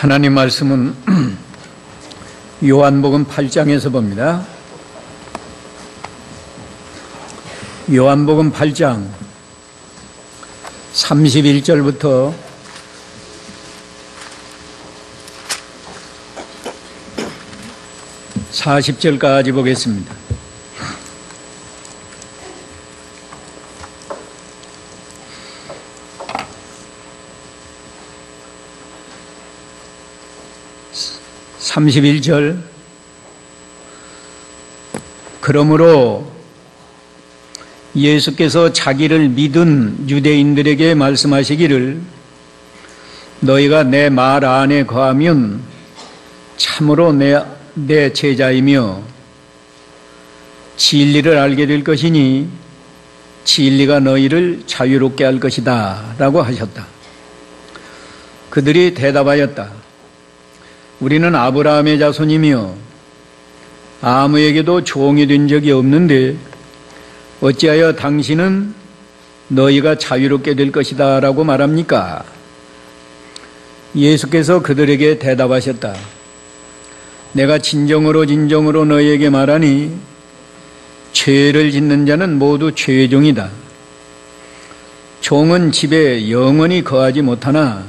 하나님 말씀은 요한복음 8장에서 봅니다. 요한복음 8장 31절부터 40절까지 보겠습니다. (31절) 그러므로 예수께서 자기를 믿은 유대인들에게 말씀하시기를 너희가 내 말 안에 거하면 참으로 내 제자이며 진리를 알게 될 것이니 진리가 너희를 자유롭게 할 것이다 라고 하셨다. 그들이 대답하였다. 우리는 아브라함의 자손이며 아무에게도 종이 된 적이 없는데 어찌하여 당신은 너희가 자유롭게 될 것이다 라고 말합니까? 예수께서 그들에게 대답하셨다. 내가 진정으로 너희에게 말하니 죄를 짓는 자는 모두 죄의 종이다. 종은 집에 영원히 거하지 못하나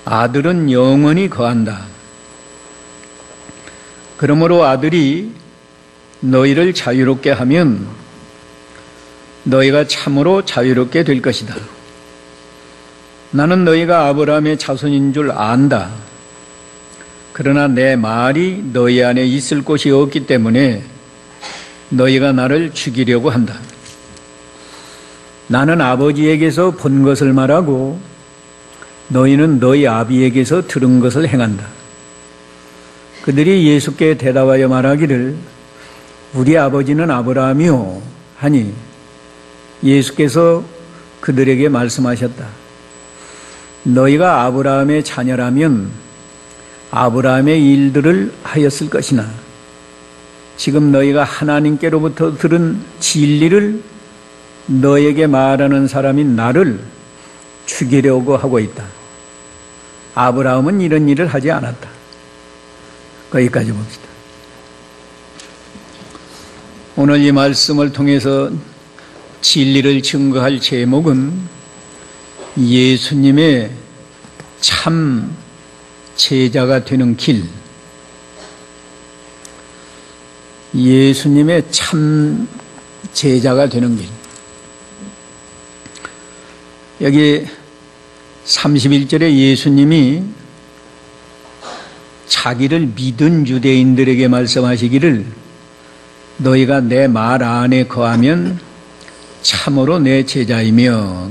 아들은 영원히 거한다. 그러므로 아들이 너희를 자유롭게 하면 너희가 참으로 자유롭게 될 것이다. 나는 너희가 아브라함의 자손인 줄 안다. 그러나 내 말이 너희 안에 있을 곳이 없기 때문에 너희가 나를 죽이려고 한다. 나는 아버지에게서 본 것을 말하고 너희는 너희 아비에게서 들은 것을 행한다. 그들이 예수께 대답하여 말하기를 우리 아버지는 아브라함이요 하니 예수께서 그들에게 말씀하셨다. 너희가 아브라함의 자녀라면 아브라함의 일들을 하였을 것이나 지금 너희가 하나님께로부터 들은 진리를 너에게 말하는 사람인 나를 죽이려고 하고 있다. 아브라함은 이런 일을 하지 않았다. 거기까지 봅시다. 오늘 이 말씀을 통해서 진리를 증거할 제목은 예수님의 참 제자가 되는 길, 예수님의 참 제자가 되는 길. 여기 31절에 예수님이 자기를 믿은 유대인들에게 말씀하시기를 너희가 내 말 안에 거하면 참으로 내 제자이며,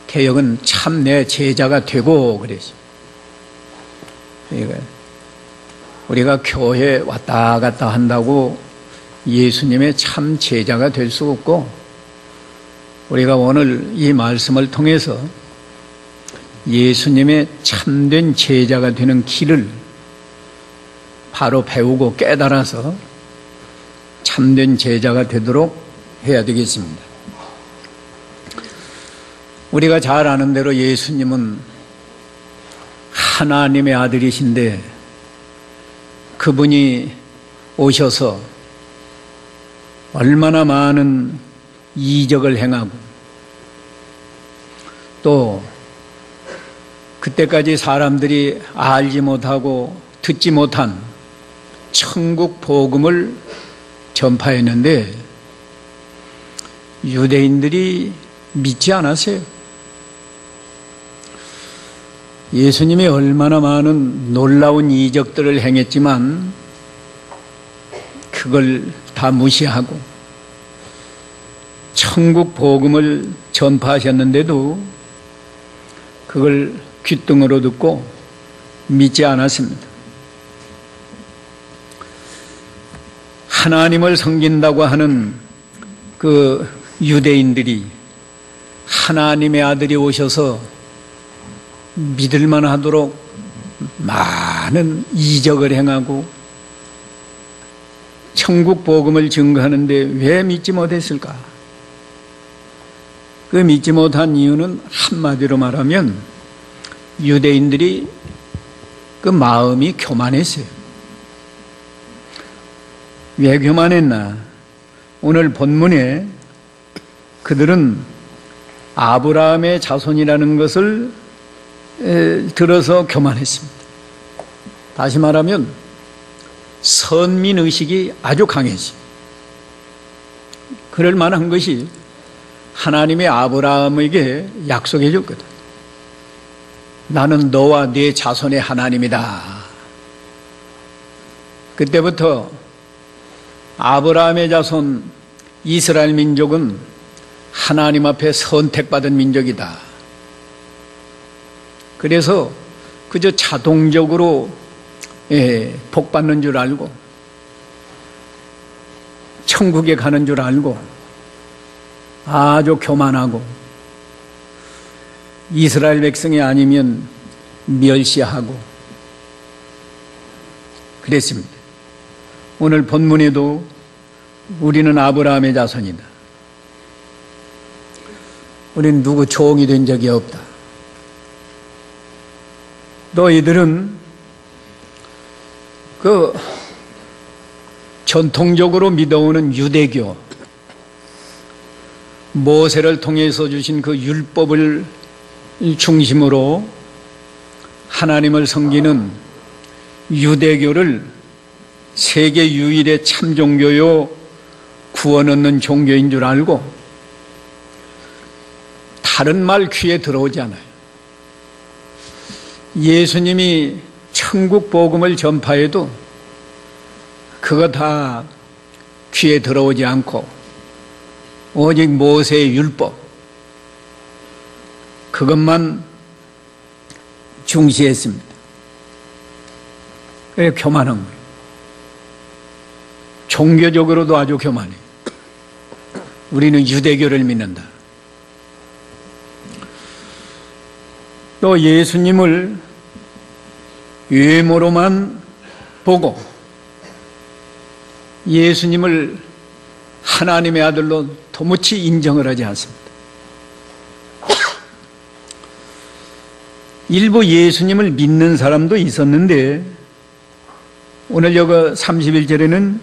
개역은 참 내 제자가 되고 그랬어요. 우리가 교회 왔다 갔다 한다고 예수님의 참 제자가 될 수 없고, 우리가 오늘 이 말씀을 통해서 예수님의 참된 제자가 되는 길을 바로 배우고 깨달아서 참된 제자가 되도록 해야 되겠습니다. 우리가 잘 아는 대로 예수님은 하나님의 아들이신데 그분이 오셔서 얼마나 많은 이적을 행하고 또 그때까지 사람들이 알지 못하고 듣지 못한 천국 복음을 전파했는데 유대인들이 믿지 않았어요. 예수님이 얼마나 많은 놀라운 이적들을 행했지만 그걸 다 무시하고 천국 복음을 전파하셨는데도 그걸 귓등으로 듣고 믿지 않았습니다. 하나님을 섬긴다고 하는 그 유대인들이 하나님의 아들이 오셔서 믿을만 하도록 많은 이적을 행하고 천국 복음을 증거하는데 왜 믿지 못했을까? 그 믿지 못한 이유는 한마디로 말하면 유대인들이 그 마음이 교만했어요. 왜 교만했나? 오늘 본문에 그들은 아브라함의 자손이라는 것을 들어서 교만했습니다. 다시 말하면 선민의식이 아주 강했어요. 그럴 만한 것이 하나님의 아브라함에게 약속해 줬거든. 나는 너와 네 자손의 하나님이다. 그때부터 아브라함의 자손 이스라엘 민족은 하나님 앞에 선택받은 민족이다. 그래서 그저 자동적으로 복 받는 줄 알고 천국에 가는 줄 알고 아주 교만하고 이스라엘 백성이 아니면 멸시하고 그랬습니다. 오늘 본문에도 우리는 아브라함의 자손이다. 우리는 누구 종이 된 적이 없다. 너희들은 그 전통적으로 믿어오는 유대교, 모세를 통해서 주신 그 율법을 중심으로 하나님을 섬기는 유대교를 세계 유일의 참 종교요 구원 얻는 종교인 줄 알고 다른 말 귀에 들어오지 않아요. 예수님이 천국 복음을 전파해도 그거 다 귀에 들어오지 않고 오직 모세의 율법 그것만 중시했습니다. 그래 교만한 거예요. 종교적으로도 아주 교만해요. 우리는 유대교를 믿는다. 또 예수님을 외모로만 보고 예수님을 하나님의 아들로 도무지 인정을 하지 않습니다. 일부 예수님을 믿는 사람도 있었는데 오늘 여기 31절에는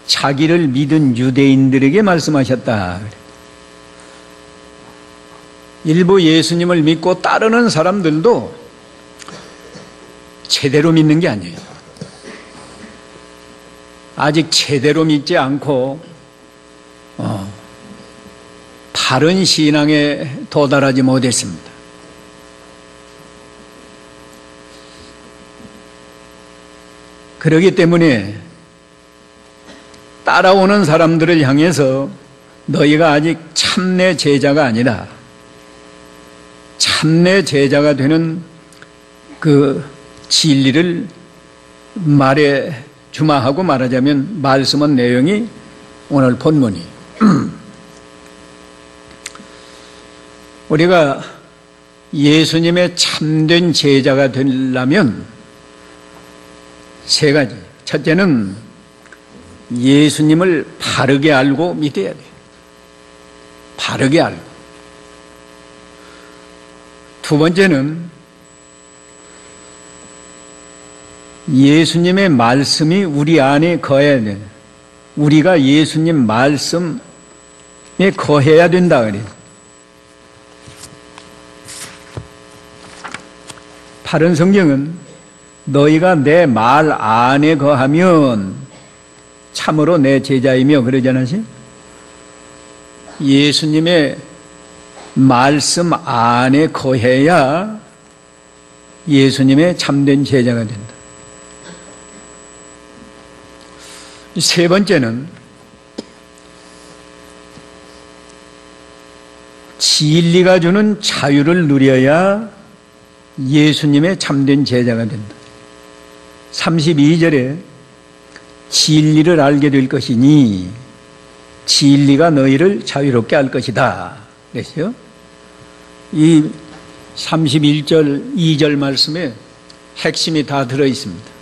자기를 믿은 유대인들에게 말씀하셨다. 일부 예수님을 믿고 따르는 사람들도 제대로 믿는 게 아니에요. 아직 제대로 믿지 않고 바른 신앙에 도달하지 못했습니다. 그렇기 때문에 따라오는 사람들을 향해서 너희가 아직 참내 제자가 아니라 참내 제자가 되는 그 진리를 말해 주마하고 말하자면 말씀은 내용이 오늘 본문이 우리가 예수님의 참된 제자가 되려면 세 가지. 첫째는 예수님을 바르게 알고 믿어야 돼요. 바르게 알고. 두 번째는 예수님의 말씀이 우리 안에 거해야 돼요. 우리가 예수님 말씀에 거해야 된다 그래요. 바른 성경은 너희가 내 말 안에 거하면 참으로 내 제자이며 그러지 않으시? 예수님의 말씀 안에 거해야 예수님의 참된 제자가 된다. 세 번째는 진리가 주는 자유를 누려야 예수님의 참된 제자가 된다. 32절에 진리를 알게 될 것이니 진리가 너희를 자유롭게 할 것이다 그랬어요. 이 31절 2절 말씀에 핵심이 다 들어있습니다.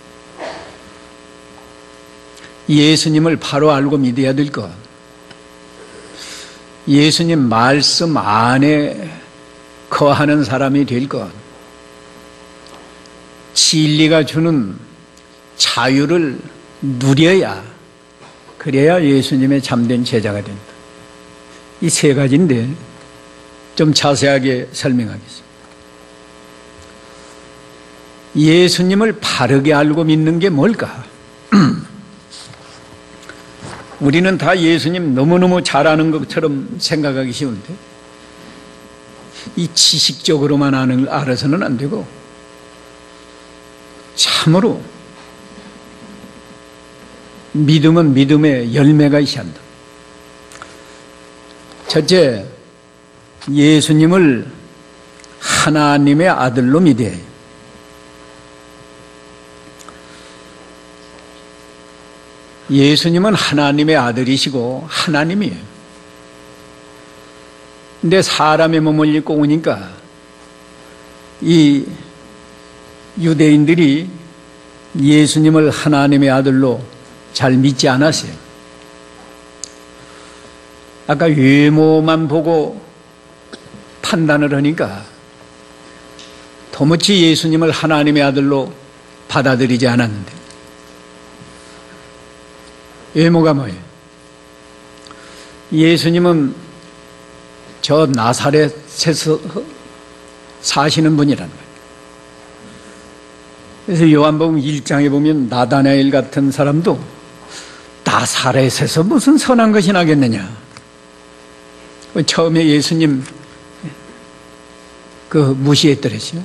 예수님을 바로 알고 믿어야 될 것, 예수님 말씀 안에 거하는 사람이 될 것, 진리가 주는 자유를 누려야, 그래야 예수님의 참된 제자가 된다. 이 세 가지인데 좀 자세하게 설명하겠습니다. 예수님을 바르게 알고 믿는 게 뭘까? 우리는 다 예수님 너무너무 잘 아는 것처럼 생각하기 쉬운데, 이 지식적으로만 알아서는 안 되고 참으로 믿음은 믿음의 열매가 있어야 한다. 첫째, 예수님을 하나님의 아들로 믿어야 해요. 예수님은 하나님의 아들이시고 하나님이에요. 근데 사람의 몸을 입고 오니까 이 유대인들이 예수님을 하나님의 아들로 잘 믿지 않았어요. 아까 외모만 보고 판단을 하니까 도무지 예수님을 하나님의 아들로 받아들이지 않았는데, 외모가 뭐예요? 예수님은 저 나사렛에서 사시는 분이라는 거예요. 그래서 요한복음 1장에 보면 나다나엘 같은 사람도 나사렛에서 무슨 선한 것이 나겠느냐. 처음에 예수님 무시했더랬어요.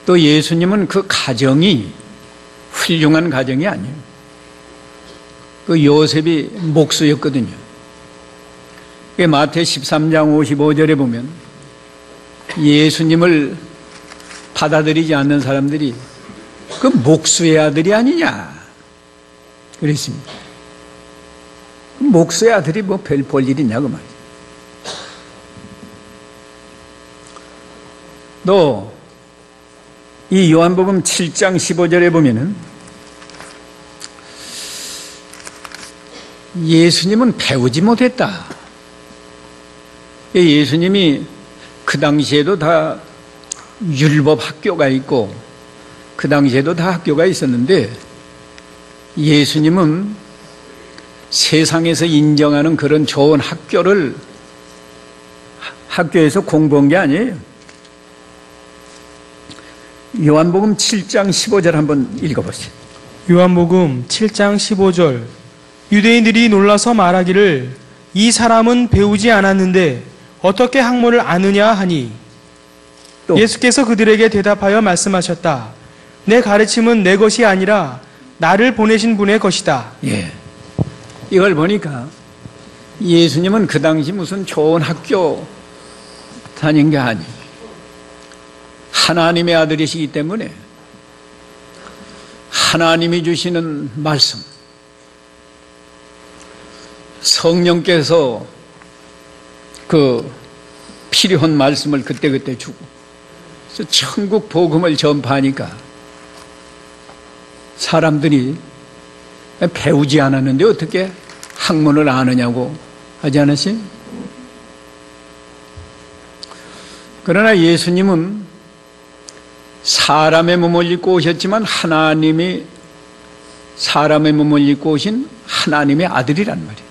또 예수님은 그 가정이 훌륭한 가정이 아니에요. 요셉이 목수였거든요. 마태 13장 55절에 보면 예수님을 받아들이지 않는 사람들이 그 목수의 아들이 아니냐 그랬습니다. 목수의 아들이 뭐 별 볼 일 있냐고 말이죠. 또 이 요한복음 7장 15절에 보면은 예수님은 배우지 못했다. 예수님이 그 당시에도 다 율법 학교가 있고 그 당시에도 다 학교가 있었는데, 예수님은 세상에서 인정하는 그런 좋은 학교에서 공부한 게 아니에요. 요한복음 7장 15절 한번 읽어보세요. 요한복음 7장 15절. 유대인들이 놀라서 말하기를 이 사람은 배우지 않았는데 어떻게 학문을 아느냐 하니, 또 예수께서 그들에게 대답하여 말씀하셨다. 내 가르침은 내 것이 아니라 나를 보내신 분의 것이다. 예. 이걸 보니까 예수님은 그 당시 무슨 좋은 학교 다닌 게 아니에요. 하나님의 아들이시기 때문에 하나님이 주시는 말씀, 성령께서 그 필요한 말씀을 그때그때 주고, 그래서 천국 복음을 전파하니까 사람들이 배우지 않았는데 어떻게 학문을 아느냐고 하지 않았어요? 그러나 예수님은 사람의 몸을 입고 오셨지만 하나님이 사람의 몸을 입고 오신 하나님의 아들이란 말이에요.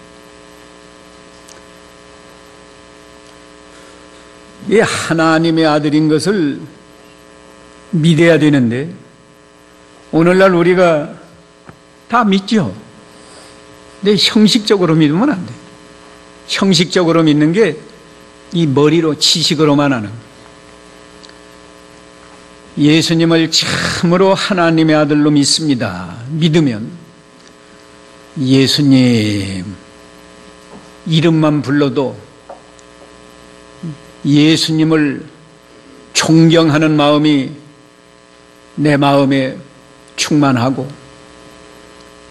이 하나님의 아들인 것을 믿어야 되는데, 오늘날 우리가 다 믿죠. 근데 형식적으로 믿으면 안 돼요. 형식적으로 믿는 게 이 머리로 지식으로만 하는 거예요. 예수님을 참으로 하나님의 아들로 믿습니다. 믿으면 예수님 이름만 불러도 예수님을 존경하는 마음이 내 마음에 충만하고,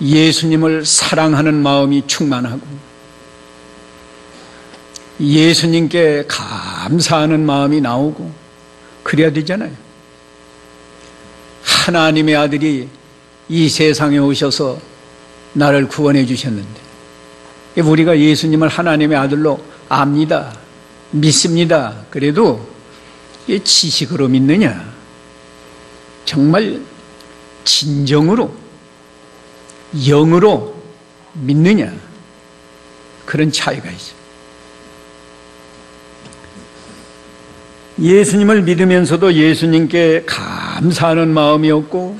예수님을 사랑하는 마음이 충만하고, 예수님께 감사하는 마음이 나오고, 그래야 되잖아요. 하나님의 아들이 이 세상에 오셔서 나를 구원해 주셨는데, 우리가 예수님을 하나님의 아들로 압니다, 믿습니다. 그래도 이 지식으로 믿느냐, 정말 진정으로 영으로 믿느냐, 그런 차이가 있어요. 예수님을 믿으면서도 예수님께 감사하는 마음이 없고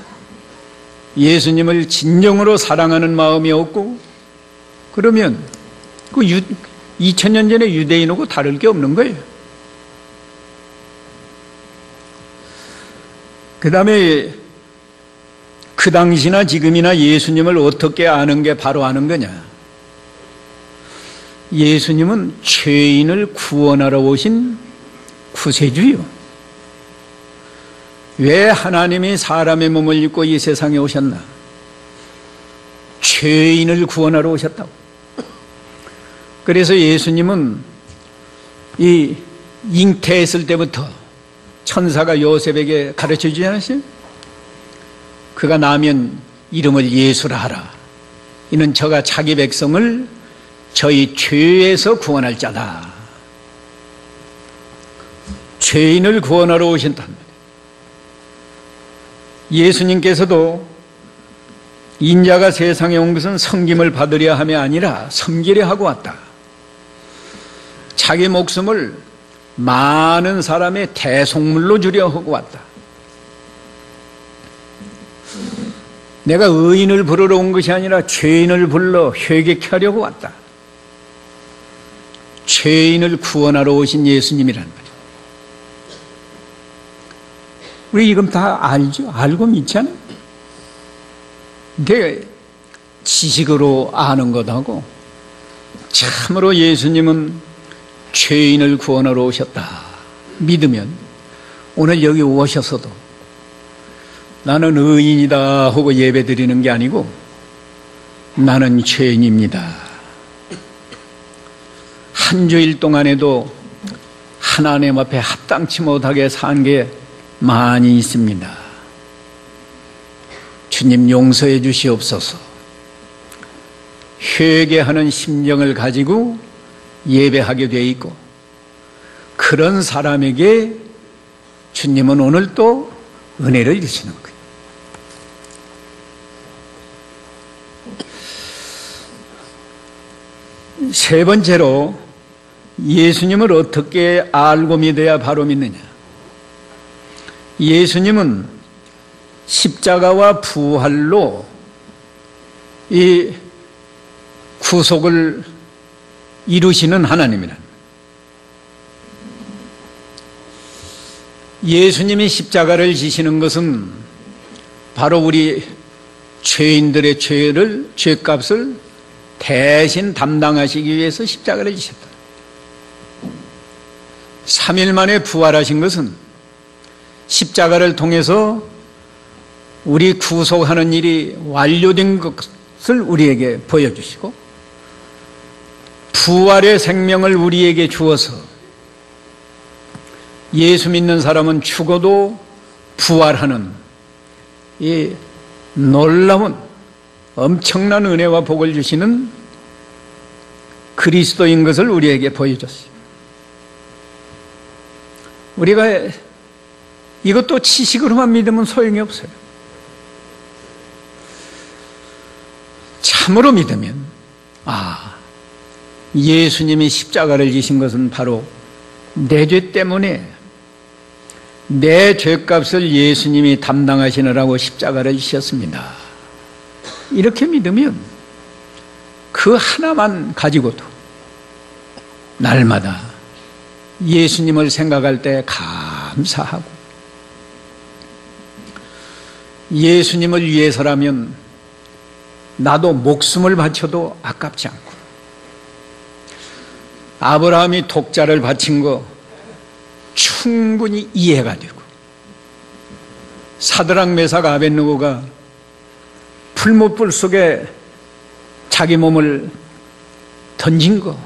예수님을 진정으로 사랑하는 마음이 없고, 그러면 그 2000년 전의 유대인하고 다를 게 없는 거예요. 그 다음에 그 당시나 지금이나 예수님을 어떻게 아는 게 바로 아는 거냐? 예수님은 죄인을 구원하러 오신 구세주요. 왜 하나님이 사람의 몸을 입고 이 세상에 오셨나? 죄인을 구원하러 오셨다고. 그래서 예수님은 이 잉태했을 때부터 천사가 요셉에게 가르쳐 주지 않았어요? 그가 나면 이름을 예수라 하라. 이는 저가 자기 백성을 저희 죄에서 구원할 자다. 죄인을 구원하러 오신단 말이에요. 예수님께서도 인자가 세상에 온 것은 섬김을 받으려 함이 아니라 섬기려 하고 왔다. 자기 목숨을 많은 사람의 대속물로 주려 하고 왔다. 내가 의인을 부르러 온 것이 아니라 죄인을 불러 회개케 하려고 왔다. 죄인을 구원하러 오신 예수님이란 말이에요. 우리 이건 다 알죠? 알고 믿잖아요? 근데 지식으로 아는 것하고 참으로 예수님은 죄인을 구원하러 오셨다 믿으면 오늘 여기 오셔서도 나는 의인이다 하고 예배 드리는 게 아니고 나는 죄인입니다. 한 주일 동안에도 하나님 앞에 합당치 못하게 산 게 많이 있습니다. 주님 용서해 주시옵소서. 회개하는 심정을 가지고 예배하게 돼 있고, 그런 사람에게 주님은 오늘 또 은혜를 주시는 거예요. 세 번째로 예수님을 어떻게 알고 믿어야 바로 믿느냐? 예수님은 십자가와 부활로 이 구속을 이루시는 하나님이란, 예수님이 십자가를 지시는 것은 바로 우리 죄인들의 죄값을 대신 담당하시기 위해서 십자가를 지셨다. 3일 만에 부활하신 것은 십자가를 통해서 우리 구속하는 일이 완료된 것을 우리에게 보여주시고, 부활의 생명을 우리에게 주어서 예수 믿는 사람은 죽어도 부활하는 이 놀라운 엄청난 은혜와 복을 주시는 그리스도인 것을 우리에게 보여줬어요. 우리가 이것도 지식으로만 믿으면 소용이 없어요. 참으로 믿으면, 예수님이 십자가를 지신 것은 바로 내 죄 때문에 내 죄값을 예수님이 담당하시느라고 십자가를 지셨습니다. 이렇게 믿으면 그 하나만 가지고도 날마다 예수님을 생각할 때 감사하고, 예수님을 위해서라면 나도 목숨을 바쳐도 아깝지 않고, 아브라함이 독자를 바친 거 충분히 이해가 되고, 사드락 메삭 아벳느고가 풀무불 속에 자기 몸을 던진 거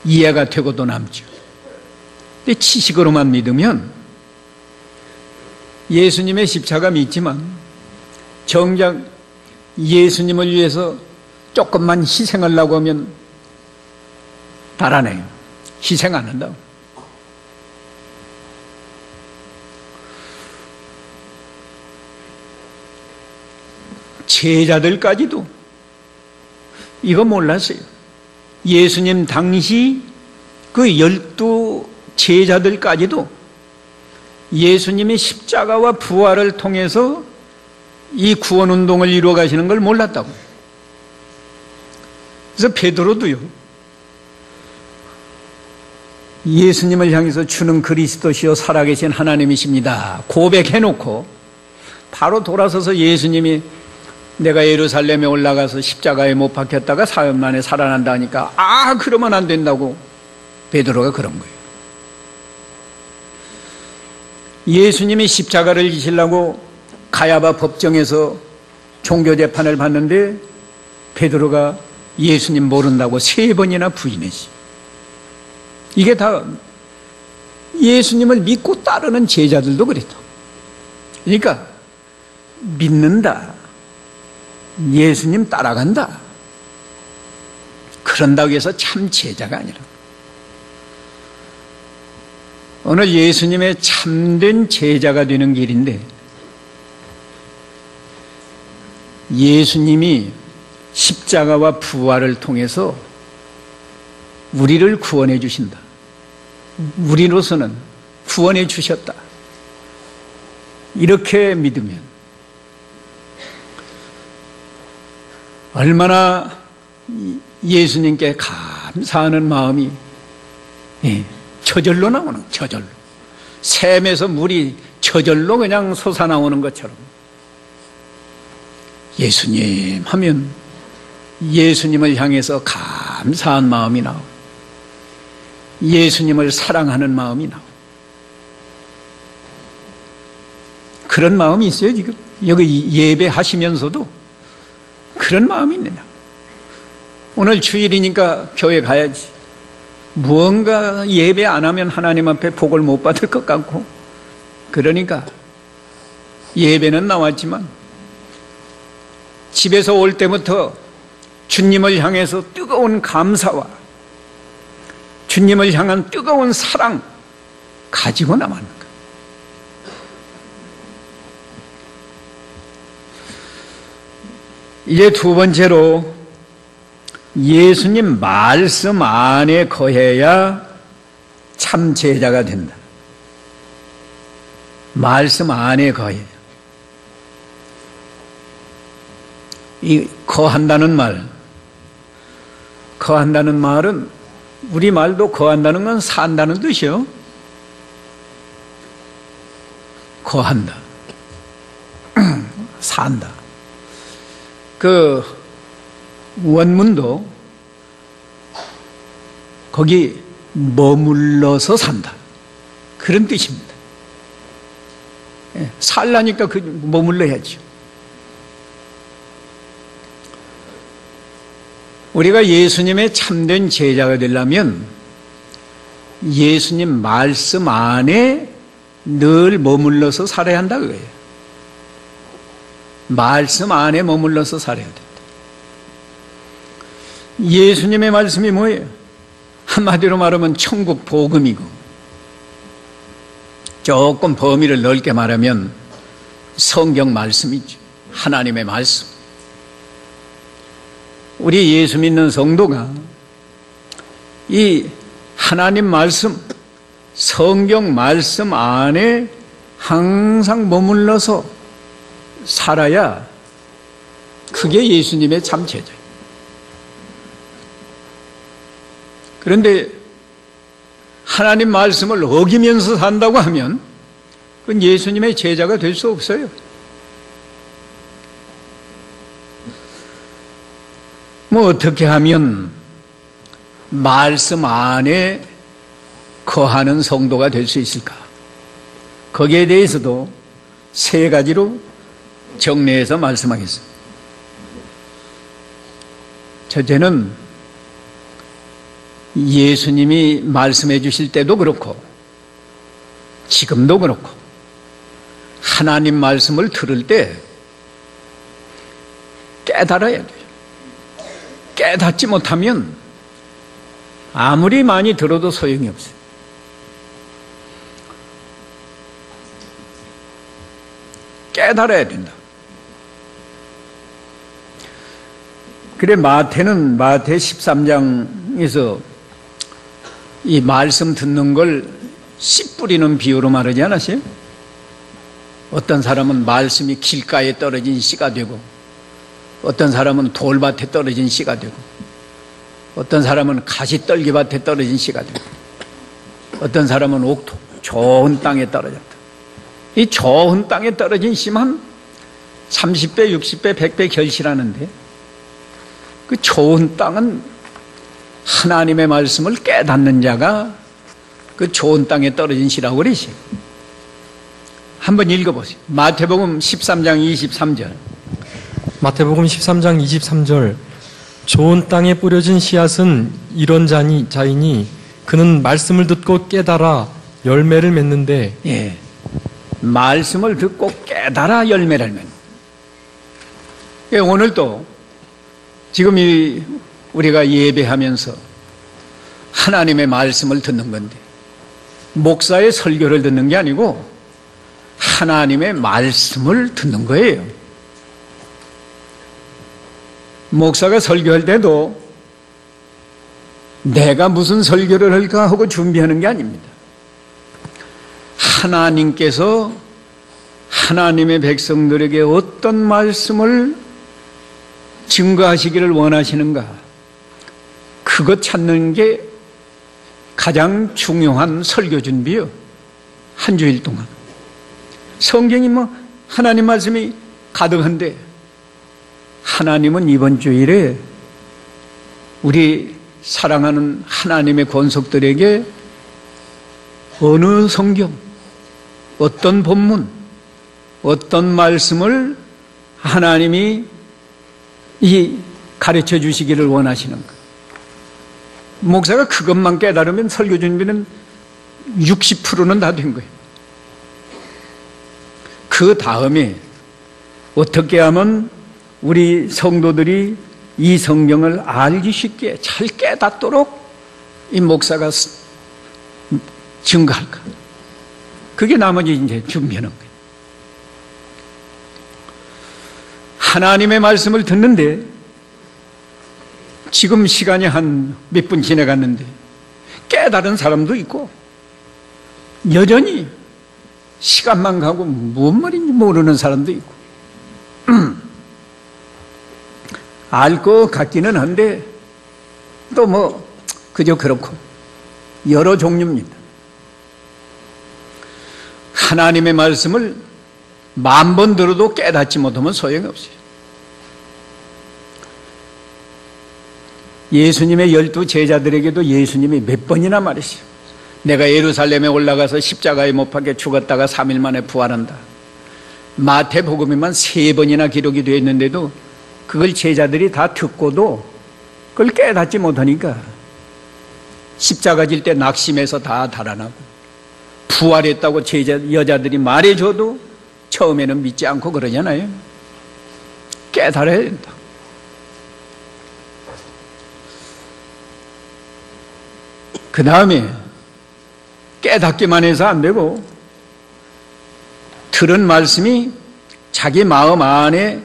이해가 되고도 남죠. 근데 지식으로만 믿으면 예수님의 십자가 믿지만 정작 예수님을 위해서 조금만 희생하려고 하면 달아내요. 희생 안 한다고. 제자들까지도 이거 몰랐어요. 예수님 당시 그 12 제자들까지도 예수님이 십자가와 부활을 통해서 이 구원운동을 이루어 가시는 걸 몰랐다고. 그래서 베드로도요, 예수님을 향해서 주는 그리스도시요 살아계신 하나님이십니다 고백해놓고 바로 돌아서서 예수님이 내가 예루살렘에 올라가서 십자가에 못 박혔다가 사흘 만에 살아난다 하니까 그러면 안 된다고 베드로가 그런 거예요. 예수님이 십자가를 지시려고 가야바 법정에서 종교재판을 받는데 베드로가 예수님 모른다고 3번이나 부인했지. 이게 다 예수님을 믿고 따르는 제자들도 그랬다. 그러니까 믿는다, 예수님 따라간다, 그런다고 해서 참 제자가 아니라, 오늘 예수님의 참된 제자가 되는 길인데, 예수님이 십자가와 부활을 통해서 우리를 구원해 주신다. 우리로서는 구원해 주셨다. 이렇게 믿으면 얼마나 예수님께 감사하는 마음이 저절로 나오는, 저절로. 샘에서 물이 저절로 그냥 솟아나오는 것처럼 예수님 하면 예수님을 향해서 감사한 마음이 나오고 예수님을 사랑하는 마음이 나오고 그런 마음이 있어요. 지금 여기 예배하시면서도 그런 마음이 있느냐. 오늘 주일이니까 교회 가야지. 무언가 예배 안 하면 하나님 앞에 복을 못 받을 것 같고, 그러니까 예배는 나왔지만 집에서 올 때부터 주님을 향해서 뜨거운 감사와 주님을 향한 뜨거운 사랑 가지고 나가는 거예요. 이제 두 번째로 예수님 말씀 안에 거해야 참 제자가 된다. 말씀 안에 거해야. 이 거한다는 말은 우리 말도 거한다는 건 산다는 뜻이요. 거한다. 산다. 그 원문도 거기 머물러서 산다. 그런 뜻입니다. 살라니까 머물러야죠. 우리가 예수님의 참된 제자가 되려면 예수님 말씀 안에 늘 머물러서 살아야 한다 그거예요. 말씀 안에 머물러서 살아야 된다. 예수님의 말씀이 뭐예요? 한마디로 말하면 천국 복음이고, 조금 범위를 넓게 말하면 성경 말씀이죠. 하나님의 말씀. 우리 예수 믿는 성도가 이 하나님 말씀, 성경 말씀 안에 항상 머물러서 살아야 그게 예수님의 참 제자예요. 그런데 하나님 말씀을 어기면서 산다고 하면 그건 예수님의 제자가 될 수 없어요. 뭐 어떻게 하면 말씀 안에 거하는 성도가 될 수 있을까? 거기에 대해서도 3가지로 정리해서 말씀하겠습니다. 첫째는 예수님이 말씀해 주실 때도 그렇고 지금도 그렇고 하나님 말씀을 들을 때 깨달아야 돼요. 깨닫지 못하면 아무리 많이 들어도 소용이 없어요. 깨달아야 된다. 그래 마태는 마태 13장에서 이 말씀 듣는 걸 씨 뿌리는 비유로 말하지 않았어요? 어떤 사람은 말씀이 길가에 떨어진 씨가 되고, 어떤 사람은 돌밭에 떨어진 씨가 되고, 어떤 사람은 가시떨기밭에 떨어진 씨가 되고, 어떤 사람은 옥토 좋은 땅에 떨어졌다. 이 좋은 땅에 떨어진 씨만 30배, 60배, 100배 결실하는데, 그 좋은 땅은 하나님의 말씀을 깨닫는 자가 그 좋은 땅에 떨어진 씨라고 그러시요. 한번 읽어보세요. 마태복음 13장 23절. 마태복음 13장 23절. 좋은 땅에 뿌려진 씨앗은 이런 자이니 그는 말씀을 듣고 깨달아 열매를 맺는데, 예, 말씀을 듣고 깨달아 열매를 맺는. 예, 오늘도 지금 우리가 예배하면서 하나님의 말씀을 듣는 건데, 목사의 설교를 듣는 게 아니고 하나님의 말씀을 듣는 거예요. 목사가 설교할 때도 내가 무슨 설교를 할까 하고 준비하는 게 아닙니다. 하나님께서 하나님의 백성들에게 어떤 말씀을 증거하시기를 원하시는가, 그것 찾는 게 가장 중요한 설교 준비요. 한 주일 동안. 성경이 하나님 말씀이 가득한데, 하나님은 이번 주일에 우리 사랑하는 하나님의 권속들에게 어느 성경, 어떤 본문, 어떤 말씀을 하나님이 가르쳐 주시기를 원하시는가. 목사가 그것만 깨달으면 설교 준비는 60%는 다 된 거예요. 그 다음에 어떻게 하면 우리 성도들이 이 성경을 알기 쉽게 잘 깨닫도록 이 목사가 증거할까. 그게 나머지 이제 준비하는 거예요. 하나님의 말씀을 듣는데 지금 시간이 한 몇 분 지나갔는데 깨달은 사람도 있고, 여전히 시간만 가고 뭔 말인지 모르는 사람도 있고, 알 것 같기는 한데 또 그저 그렇고, 여러 종류입니다. 하나님의 말씀을 10,000번 들어도 깨닫지 못하면 소용이 없어요. 예수님의 12 제자들에게도 예수님이 몇 번이나 말했어요. 내가 예루살렘에 올라가서 십자가에 못 박혀 죽었다가 3일 만에 부활한다. 마태복음에만 3번이나 기록이 되어 있는데도 그걸 제자들이 다 듣고도 그걸 깨닫지 못하니까 십자가 질 때 낙심해서 다 달아나고, 부활했다고 여자들이 말해줘도 처음에는 믿지 않고 그러잖아요. 깨달아야 된다. 그 다음에 깨닫기만 해서 안 되고, 들은 말씀이 자기 마음 안에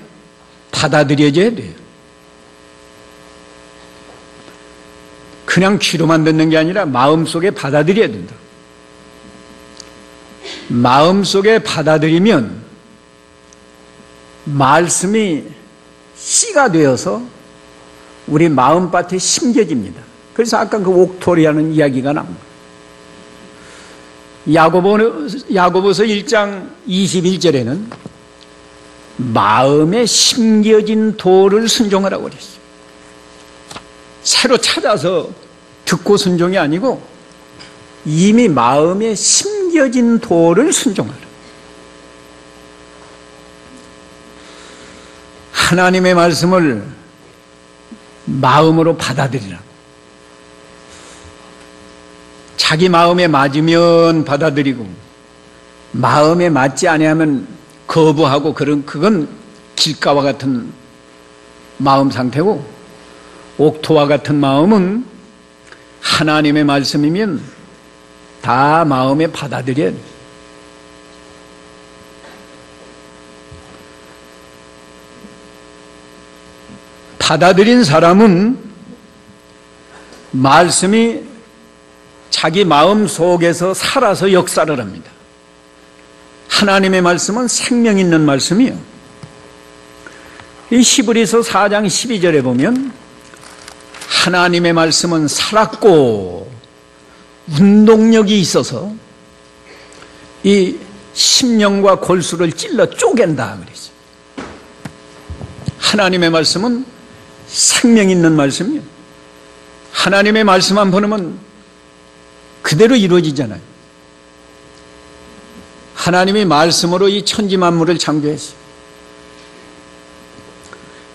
받아들여져야 돼요. 그냥 귀로만 듣는 게 아니라 마음속에 받아들여야 된다. 마음속에 받아들이면 말씀이 씨가 되어서 우리 마음밭에 심겨집니다. 그래서 아까 그 옥토리라는 이야기가 나옵니다. 야고보서 1장 21절에는 마음에 심겨진 도를 순종하라고 그랬어요. 새로 찾아서 듣고 순종이 아니고 이미 마음에 심겨진 도를 순종하라. 하나님의 말씀을 마음으로 받아들이라. 자기 마음에 맞으면 받아들이고, 마음에 맞지 아니하면 거부하고, 그건 길가와 같은 마음 상태고, 옥토와 같은 마음은 하나님의 말씀이면 다 마음에 받아들여야 돼. 받아들인 사람은 말씀이 자기 마음 속에서 살아서 역사를 합니다. 하나님의 말씀은 생명 있는 말씀이에요. 이 히브리서 4장 12절에 보면 하나님의 말씀은 살았고 운동력이 있어서 이 심령과 골수를 찔러 쪼갠다 그랬어요. 하나님의 말씀은 생명 있는 말씀이에요. 하나님의 말씀만 보면 그대로 이루어지잖아요. 하나님이 말씀으로 이 천지 만물을 창조했어요.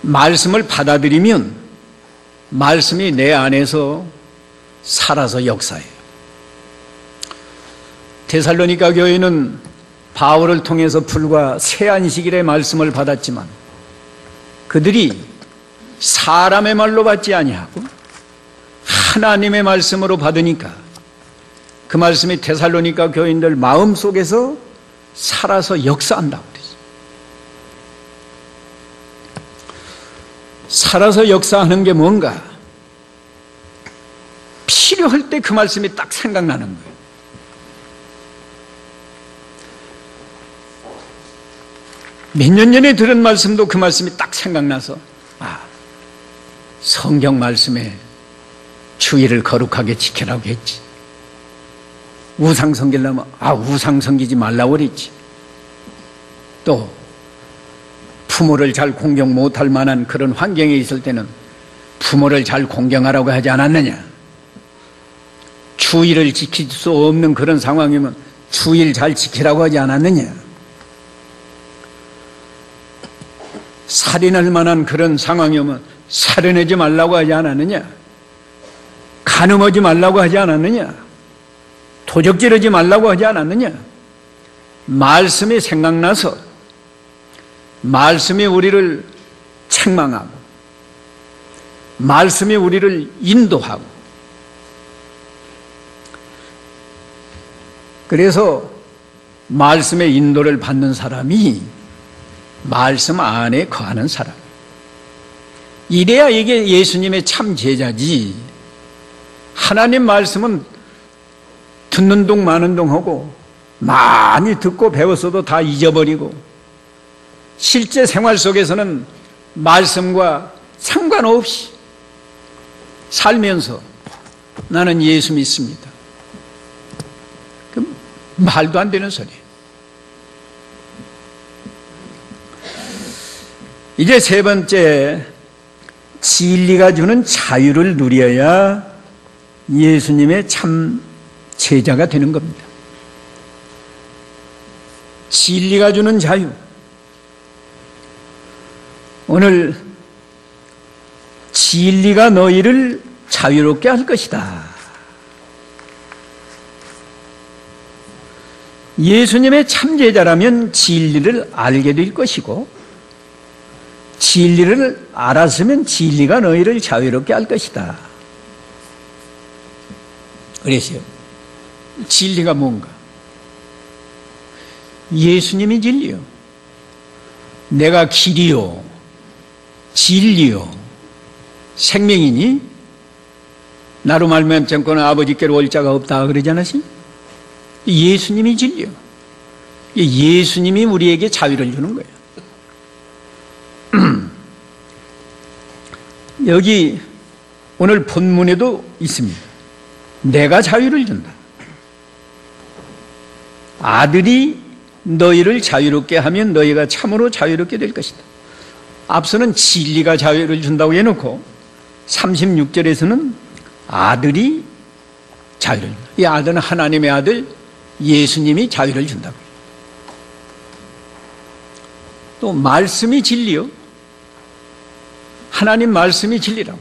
말씀을 받아들이면 말씀이 내 안에서 살아서 역사해요. 데살로니가 교회는 바울을 통해서 불과 새 안식일의 말씀을 받았지만 그들이 사람의 말로 받지 아니하고 하나님의 말씀으로 받으니까 그 말씀이 데살로니가 교인들 마음속에서 살아서 역사한다고 그랬어요. 살아서 역사하는 게 뭔가? 필요할 때 그 말씀이 딱 생각나는 거예요. 몇 년 전에 들은 말씀도 그 말씀이 딱 생각나서 성경 말씀에 주의를 거룩하게 지키라고 했지. 우상 섬기려면 우상 섬기지 말라고 그랬지. 또 부모를 잘 공경 못할 만한 그런 환경에 있을 때는 부모를 잘 공경하라고 하지 않았느냐. 주의를 지킬 수 없는 그런 상황이면 주의를 잘 지키라고 하지 않았느냐. 살인할 만한 그런 상황이면 살인하지 말라고 하지 않았느냐. 간음하지 말라고 하지 않았느냐. 도적질하지 말라고 하지 않았느냐. 말씀이 생각나서 말씀이 우리를 책망하고 말씀이 우리를 인도하고 그래서 말씀의 인도를 받는 사람이 말씀 안에 거하는 사람. 이래야 이게 예수님의 참 제자지. 하나님 말씀은 듣는 동 마는 동 하고 많이 듣고 배웠어도 다 잊어버리고 실제 생활 속에서는 말씀과 상관없이 살면서 나는 예수 믿습니다. 그 말도 안 되는 소리. 이제 세 번째, 진리가 주는 자유를 누려야 예수님의 참 제자가 되는 겁니다. 진리가 주는 자유. 오늘 진리가 너희를 자유롭게 할 것이다. 예수님의 참 제자라면 진리를 알게 될 것이고 진리를 알았으면 진리가 너희를 자유롭게 할 것이다. 그랬어요. 진리가 뭔가? 예수님이 진리요. 내가 길이요, 진리요, 생명이니 나로 말미암지 않고는 아버지께로 올 자가 없다 그러지 않았어요? 예수님이 진리요. 예수님이 우리에게 자유를 주는 거예요. 여기 오늘 본문에도 있습니다. 내가 자유를 준다. 아들이 너희를 자유롭게 하면 너희가 참으로 자유롭게 될 것이다. 앞서는 진리가 자유를 준다고 해놓고 36절에서는 아들이 자유를 준다. 이 아들은 하나님의 아들 예수님이 자유를 준다고. 또 말씀이 진리요. 하나님 말씀이 진리라고.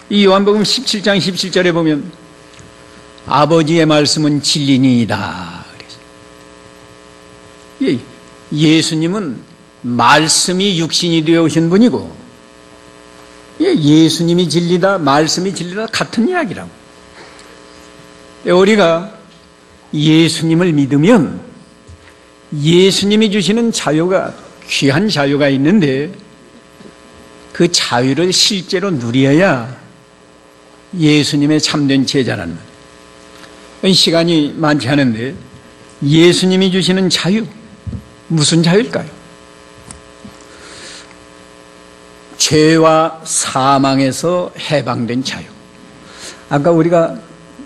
이 요한복음 17장 17절에 보면 아버지의 말씀은 진리니이다. 예수님은 말씀이 육신이 되어 오신 분이고 예수님이 진리다, 말씀이 진리다 같은 이야기라고. 우리가 예수님을 믿으면 예수님이 주시는 자유가 귀한 자유가 있는데 그 자유를 실제로 누려야 예수님의 참된 제자라는 거예요. 시간이 많지 않은데 예수님이 주시는 자유, 무슨 자유일까요? 죄와 사망에서 해방된 자유. 아까 우리가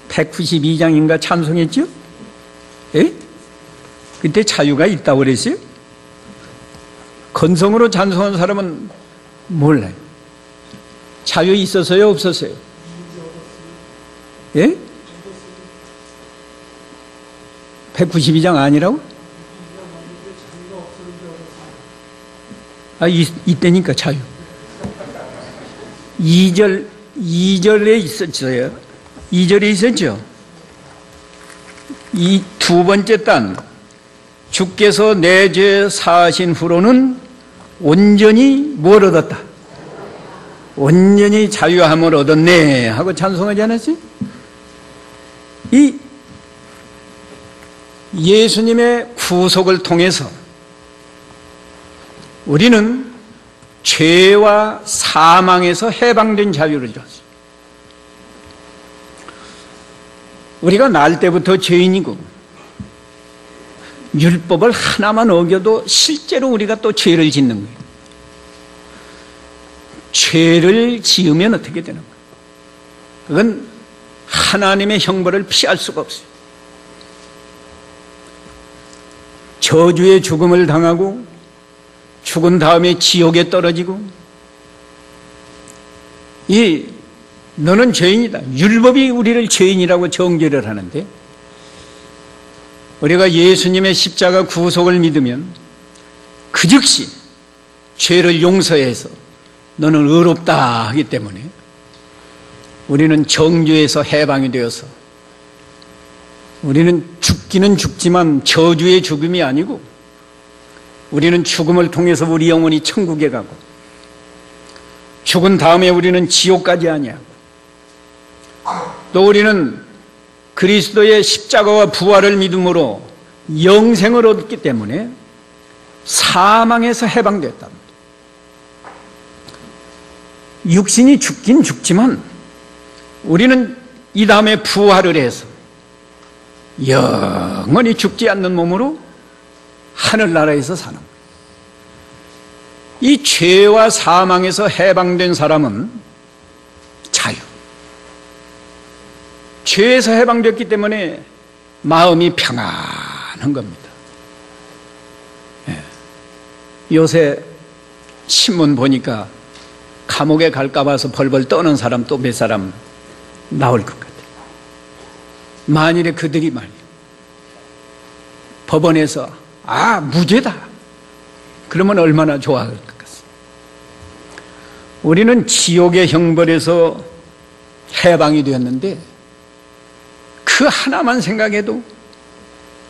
192장인가 찬송했죠? 예? 그때 자유가 있다고 그랬어요? 건성으로 찬송한 사람은 몰라요. 자유 있었어요? 없었어요? 예? 192장 아니라고? 이때니까 자유. 2절에 있었어요. 2절에 있었죠? 이 두 번째 단, 주께서 내 죄 사하신 후로는 온전히 뭘 얻었다? 온전히 자유함을 얻었네 하고 찬송하지 않았어요? 이 예수님의 구속을 통해서 우리는 죄와 사망에서 해방된 자유를 줬어요. 우리가 날 때부터 죄인이고 율법을 하나만 어겨도 실제로 우리가 또 죄를 짓는 거예요. 죄를 지으면 어떻게 되는 거예요? 그건 하나님의 형벌을 피할 수가 없어요. 저주의 죽음을 당하고 죽은 다음에 지옥에 떨어지고 너는 죄인이다. 율법이 우리를 죄인이라고 정죄를 하는데 우리가 예수님의 십자가 구속을 믿으면 그 즉시 죄를 용서해서 너는 의롭다 하기 때문에 우리는 정죄에서 해방이 되어서 우리는 죽기는 죽지만 저주의 죽음이 아니고 우리는 죽음을 통해서 우리 영혼이 천국에 가고 죽은 다음에 우리는 지옥까지 아니하고 또 우리는 그리스도의 십자가와 부활을 믿음으로 영생을 얻기 때문에 사망에서 해방됐답니다. 육신이 죽긴 죽지만 우리는 이 다음에 부활을 해서 영원히 죽지 않는 몸으로 하늘나라에서 사는 거예요. 이 죄와 사망에서 해방된 사람은 자유. 죄에서 해방됐기 때문에 마음이 평안한 겁니다. 요새 신문 보니까 감옥에 갈까 봐서 벌벌 떠는 사람 또 몇 사람 나올 것 같아요. 만일에 그들이 말이에요. 법원에서 무죄다. 그러면 얼마나 좋아할 것 같습니다. 우리는 지옥의 형벌에서 해방이 되었는데 그 하나만 생각해도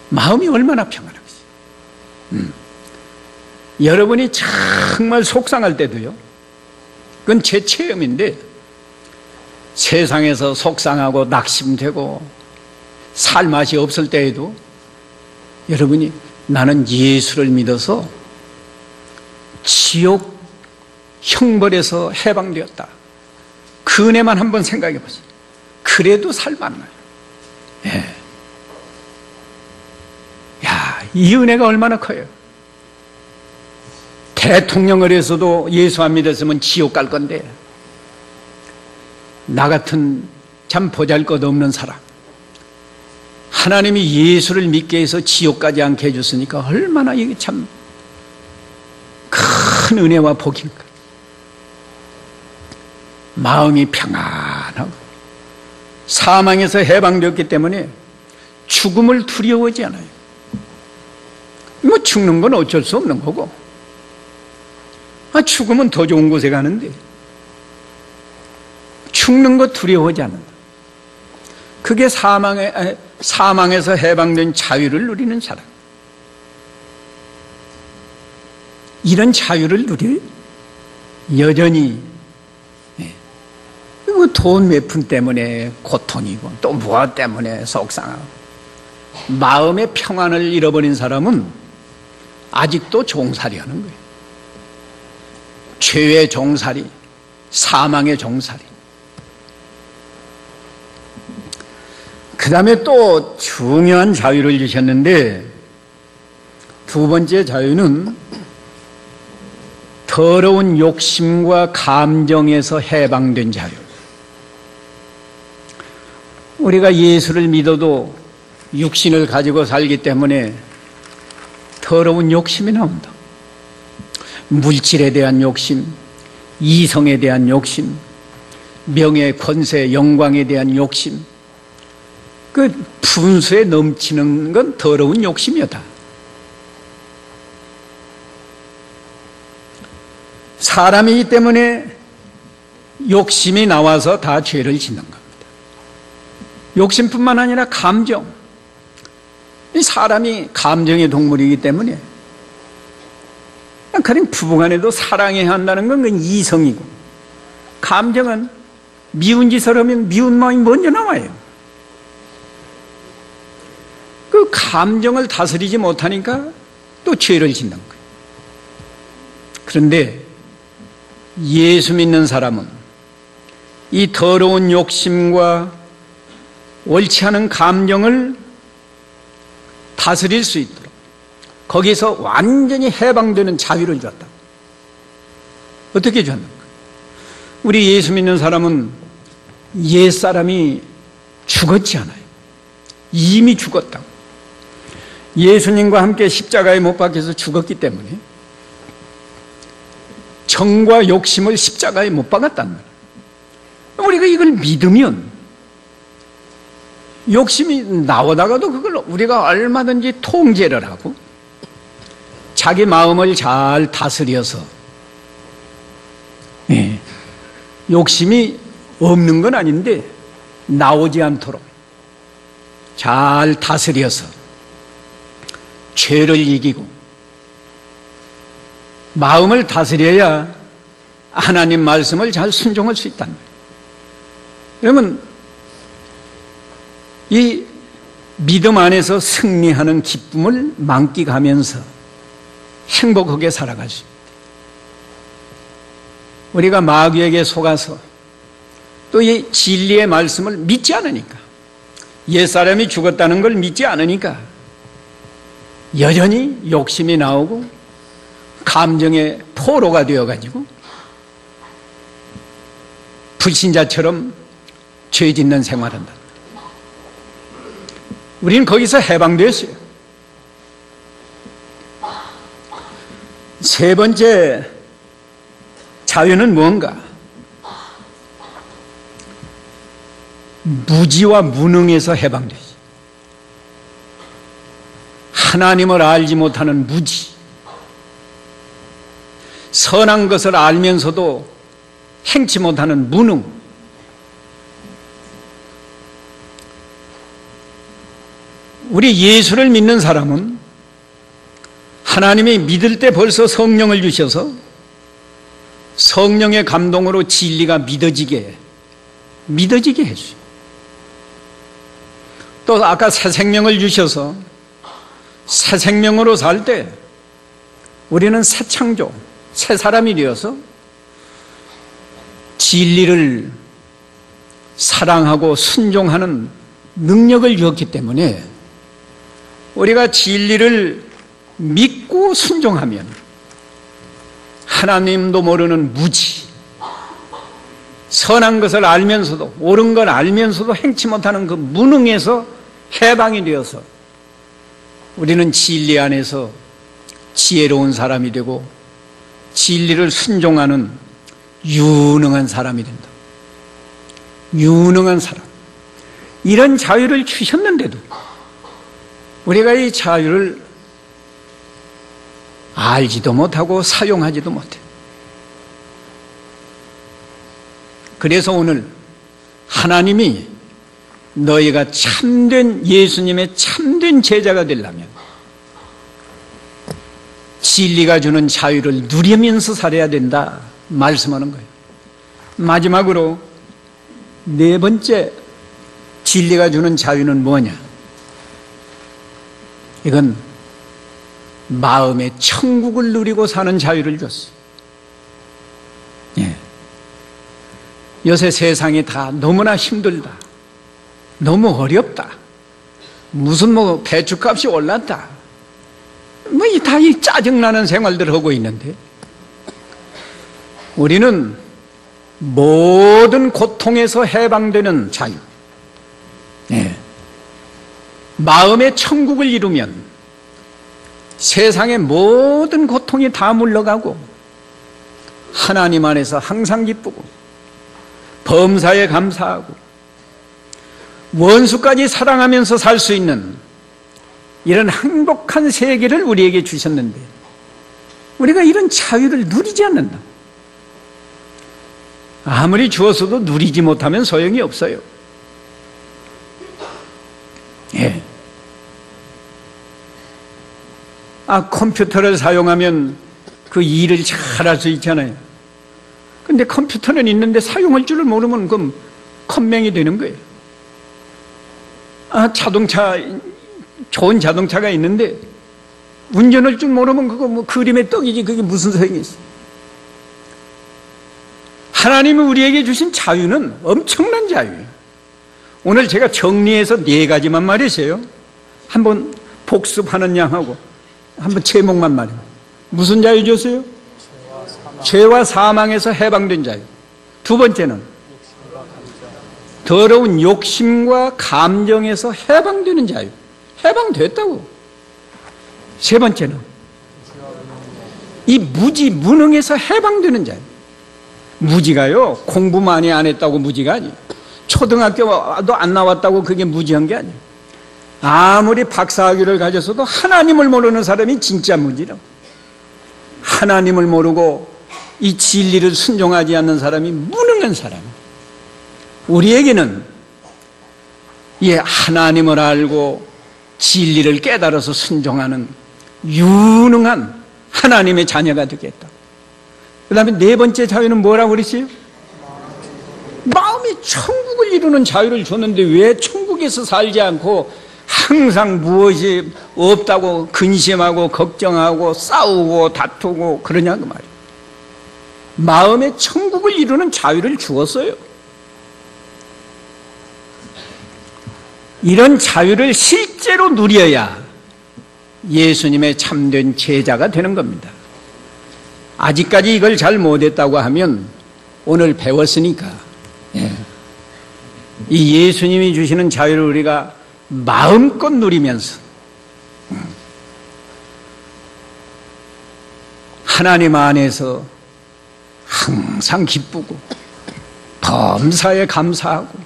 마음이 얼마나 평안하겠어요. 여러분이 정말 속상할 때도요. 그건 제 체험인데 세상에서 속상하고 낙심되고 살 맛이 없을 때에도 여러분이 나는 예수를 믿어서 지옥 형벌에서 해방되었다. 그 은혜만 한번 생각해 보세요. 그래도 살만나요. 예. 이 은혜가 얼마나 커요. 대통령을 해서도 예수 안 믿었으면 지옥 갈 건데 나 같은 참 보잘것없는 사람 하나님이 예수를 믿게 해서 지옥 가지 않게 해줬으니까 얼마나 이게 참 큰 은혜와 복인가. 마음이 평안하고 사망에서 해방되었기 때문에 죽음을 두려워하지 않아요. 뭐 죽는 건 어쩔 수 없는 거고 죽으면 더 좋은 곳에 가는데 죽는 거 두려워하지 않는다. 그게 사망에서 해방된 자유를 누리는 사람. 이런 자유를 누려 여전히 돈 몇 푼 때문에 고통이고 또 무엇 때문에 속상하고 마음의 평안을 잃어버린 사람은 아직도 종살이 하는 거예요. 죄의 종살이, 사망의 종살이. 그 다음에 또 중요한 자유를 주셨는데, 두 번째 자유는 더러운 욕심과 감정에서 해방된 자유. 우리가 예수를 믿어도 육신을 가지고 살기 때문에 더러운 욕심이 나온다. 물질에 대한 욕심, 이성에 대한 욕심, 명예, 권세, 영광에 대한 욕심, 그 분수에 넘치는 건 더러운 욕심이었다. 사람이기 때문에 욕심이 나와서 다 죄를 짓는 겁니다. 욕심뿐만 아니라 감정. 이 사람이 감정의 동물이기 때문에 그냥 부부간에도 사랑해야 한다는 건 그건 이성이고, 감정은 미운 짓을 하면 미운 마음이 먼저 나와요. 그 감정을 다스리지 못하니까 또 죄를 짓는 거예요. 그런데 예수 믿는 사람은 이 더러운 욕심과 옳지 않은 감정을 다스릴 수 있도록 거기서 완전히 해방되는 자유를 줬다. 어떻게 줬는가? 우리 예수 믿는 사람은 옛사람이 죽었지 않아요. 이미 죽었다고. 예수님과 함께 십자가에 못 박혀서 죽었기 때문에 정과 욕심을 십자가에 못 박았다는 거예요. 우리가 이걸 믿으면 욕심이 나오다가도 그걸 우리가 얼마든지 통제를 하고 자기 마음을 잘 다스려서, 욕심이 없는 건 아닌데 나오지 않도록 잘 다스려서 죄를 이기고, 마음을 다스려야 하나님 말씀을 잘 순종할 수 있다는 거예요. 그러면 이 믿음 안에서 승리하는 기쁨을 만끽하면서 행복하게 살아갈 수 있습니다. 우리가 마귀에게 속아서 또 이 진리의 말씀을 믿지 않으니까, 옛사람이 죽었다는 걸 믿지 않으니까 여전히 욕심이 나오고 감정의 포로가 되어가지고 불신자처럼 죄 짓는 생활한다. 우리는 거기서 해방되었어요. 세 번째 자유는 무언가? 무지와 무능에서 해방되었어요. 하나님을 알지 못하는 무지, 선한 것을 알면서도 행치 못하는 무능. 우리 예수를 믿는 사람은 하나님이 믿을 때 벌써 성령을 주셔서 성령의 감동으로 진리가 믿어지게 해주세요. 또 아까 새 생명을 주셔서 새 생명으로 살 때 우리는 새 창조, 새 사람이 되어서 진리를 사랑하고 순종하는 능력을 주었기 때문에 우리가 진리를 믿고 순종하면 하나님도 모르는 무지, 선한 것을 알면서도, 옳은 걸 알면서도 행치 못하는 그 무능에서 해방이 되어서 우리는 진리 안에서 지혜로운 사람이 되고 진리를 순종하는 유능한 사람이 된다. 유능한 사람. 이런 자유를 주셨는데도 우리가 이 자유를 알지도 못하고 사용하지도 못해. 그래서 오늘 하나님이 너희가 참된 예수님의 참된 제자가 되려면 진리가 주는 자유를 누리면서 살아야 된다 말씀하는 거예요. 마지막으로 네 번째 진리가 주는 자유는 뭐냐? 이건 마음의 천국을 누리고 사는 자유를 줬어요. 요새 세상이 다 너무나 힘들다. 너무 어렵다. 무슨 배추값이 올랐다. 다 이 짜증나는 생활들을 하고 있는데 우리는 모든 고통에서 해방되는 자유, 마음의 천국을 이루면 세상의 모든 고통이 다 물러가고 하나님 안에서 항상 기쁘고 범사에 감사하고 원수까지 사랑하면서 살 수 있는 이런 행복한 세계를 우리에게 주셨는데 우리가 이런 자유를 누리지 않는다. 아무리 주었어도 누리지 못하면 소용이 없어요. 컴퓨터를 사용하면 그 일을 잘할 수 있잖아요. 근데 컴퓨터는 있는데 사용할 줄을 모르면 그럼 컴맹이 되는 거예요. 자동차, 좋은 자동차가 있는데 운전할 줄 모르면 그거 그림의 떡이지 그게 무슨 소용이 있어. 하나님이 우리에게 주신 자유는 엄청난 자유예요. 오늘 제가 정리해서 4가지만 말했어요. 한번 복습하는 양하고 한번 제목만 말해요. 무슨 자유 줬어요? 죄와 사망에서 해방된 자유. 2번째는 더러운 욕심과 감정에서 해방되는 자유. 해방됐다고. 3번째는 이 무지, 무능에서 해방되는 자유. 무지가요, 공부 많이 안 했다고 무지가 아니에요. 초등학교도 안 나왔다고 그게 무지한 게 아니에요. 아무리 박사학위를 가졌어도 하나님을 모르는 사람이 진짜 무지라고. 하나님을 모르고 이 진리를 순종하지 않는 사람이 무능한 사람이에요. 우리에게는 하나님을 알고 진리를 깨달아서 순종하는 유능한 하나님의 자녀가 되겠다. 그 다음에 4번째 자유는 뭐라고 그랬어요? 마음의 천국을 이루는 자유를 줬는데 왜 천국에서 살지 않고 항상 무엇이 없다고 근심하고 걱정하고 싸우고 다투고 그러냐고 말이에요. 마음의 천국을 이루는 자유를 주었어요. 이런 자유를 실제로 누려야 예수님의 참된 제자가 되는 겁니다. 아직까지 이걸 잘 못했다고 하면 오늘 배웠으니까 이 예수님이 주시는 자유를 우리가 마음껏 누리면서 하나님 안에서 항상 기쁘고 범사에 감사하고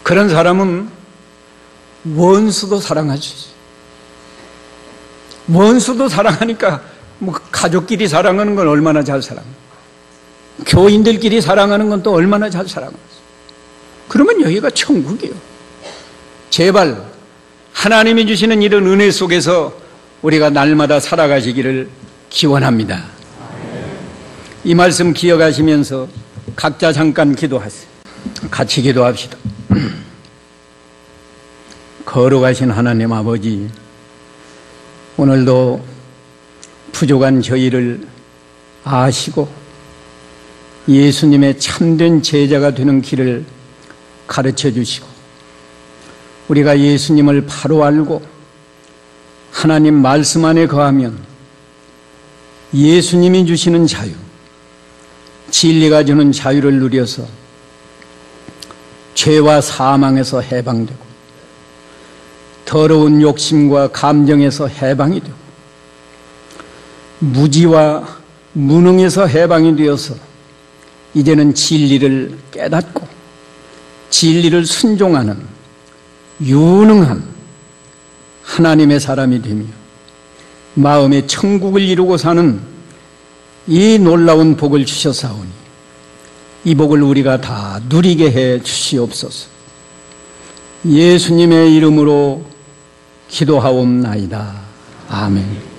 그런 사람은 원수도 사랑하지. 원수도 사랑하니까 가족끼리 사랑하는 건 얼마나 잘 사랑해. 교인들끼리 사랑하는 건 또 얼마나 잘 사랑하지. 그러면 여기가 천국이에요. 제발 하나님이 주시는 이런 은혜 속에서 우리가 날마다 살아가시기를 기원합니다. 이 말씀 기억하시면서 각자 잠깐 기도하세요. 같이 기도합시다. 거룩하신 하나님 아버지, 오늘도 부족한 저희를 아시고 예수님의 참된 제자가 되는 길을 가르쳐 주시고 우리가 예수님을 바로 알고 하나님 말씀 안에 거하면 예수님이 주시는 자유, 진리가 주는 자유를 누려서 죄와 사망에서 해방되고 더러운 욕심과 감정에서 해방이 되고 무지와 무능에서 해방이 되어서 이제는 진리를 깨닫고 진리를 순종하는 유능한 하나님의 사람이 되며 마음의 천국을 이루고 사는 이 놀라운 복을 주셨사오니 이 복을 우리가 다 누리게 해 주시옵소서. 예수님의 이름으로 기도하옵나이다. 아멘.